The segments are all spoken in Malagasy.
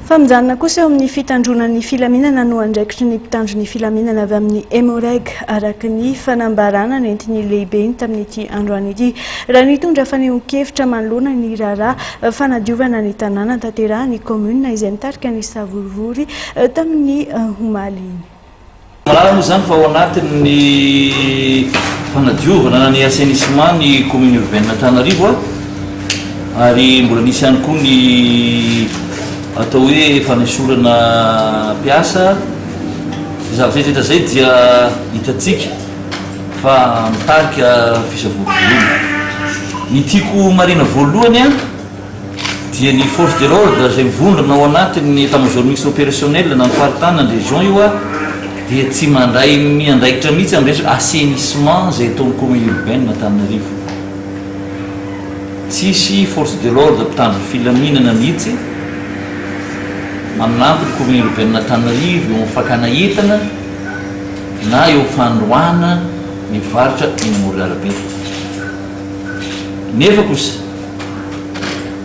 Famjanona kosa eo amin'ny fitandronan'ny filaminana no andraikitry ny mpitandro ny filaminana avy amin'ny Emoreg araky ny fanambarana nentin'ny lehibeny tamin'ity androany ity. Raha nitondra fanehoan-kevitra manoloana ny raharaha fanadiovana ny tanàna tanterahany commune izay nitarika ny savorovory tamin'ny omaly iny. Malala moa zany fa ao anatin'ny fanadiovana na ny assainissement ny commune urbaine Antananarivo ary mbola nisy ihany koa ny atao hoe fanesorana mpiasa zavatra zay dia hitatsika fa mitarika fisavovolona. Ny tiako marina voalohany dia ny force de l'ordre zay mivondrona ao anatin'ny état-major mixte opérationnel na faritany ny région io dia tsy mandray miandraikitra mihitsy amin'ny resaka assainissement zay ataon'ny commune urbaine Antananarivo. Tsisy force de l'ordre mpitandro filaminana mihitsy manampo ny commune urbaine Antananarivo eo amin'ny fakana entana na eo fandroana ny varitra eny amoron'arabe. Nefa kosa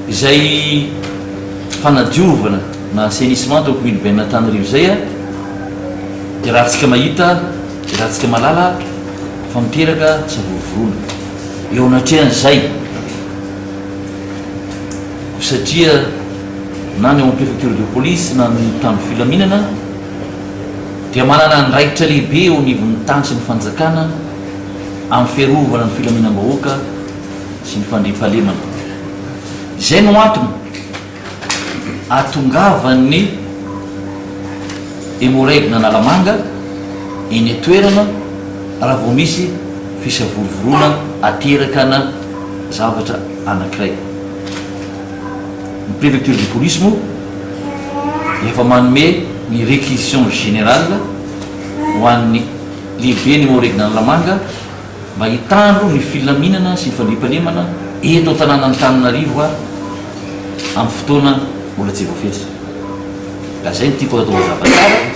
izay fanadiovana na assainissement tao commune urbaine Antananarivo zay dia raha tsika mahita dia raha tsika malala fa miteraka savorovorona eo anatrehan'izay satria na ny ao amin'ny préfecture de police na ny mpitandro filaminana dia manana andraikitra lehibe eo anivon'ny tany sy ny fanjakana amin'ny fiarovana ny filaminam-bahoaka sy ny fandriam-pahalemana. Izay no antony ahatongavan'ny Emoreg na Analamanga eny toerana raha vao misy fisavorovona aterakana zavatra anankiray. Ny préfecture de police moa efa manome ny réquisition générale ho an'ny lehibe ny Emoreg na Analamanga mba hitandro ny filaminana sy ny fandriam-pahalemana eto an-tanàna Antananarivo amin'ny fotoana mbola tsy voafetra. Ka zay ny tiako atao zava-tsara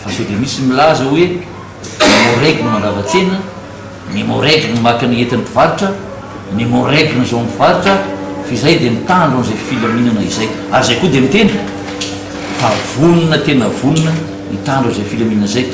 fa sao dia misy milaza hoe ny Emoreg no mandavatsena, ny Emoreg no maka ny entin'ny mpivarotra, ny Emoreg no zao mivarotra, fa izay dia mitandro an'izay filaminana izay. Ary zay koa dia miteny fa vonona tena vonona mitandro an'izay filaminana izay.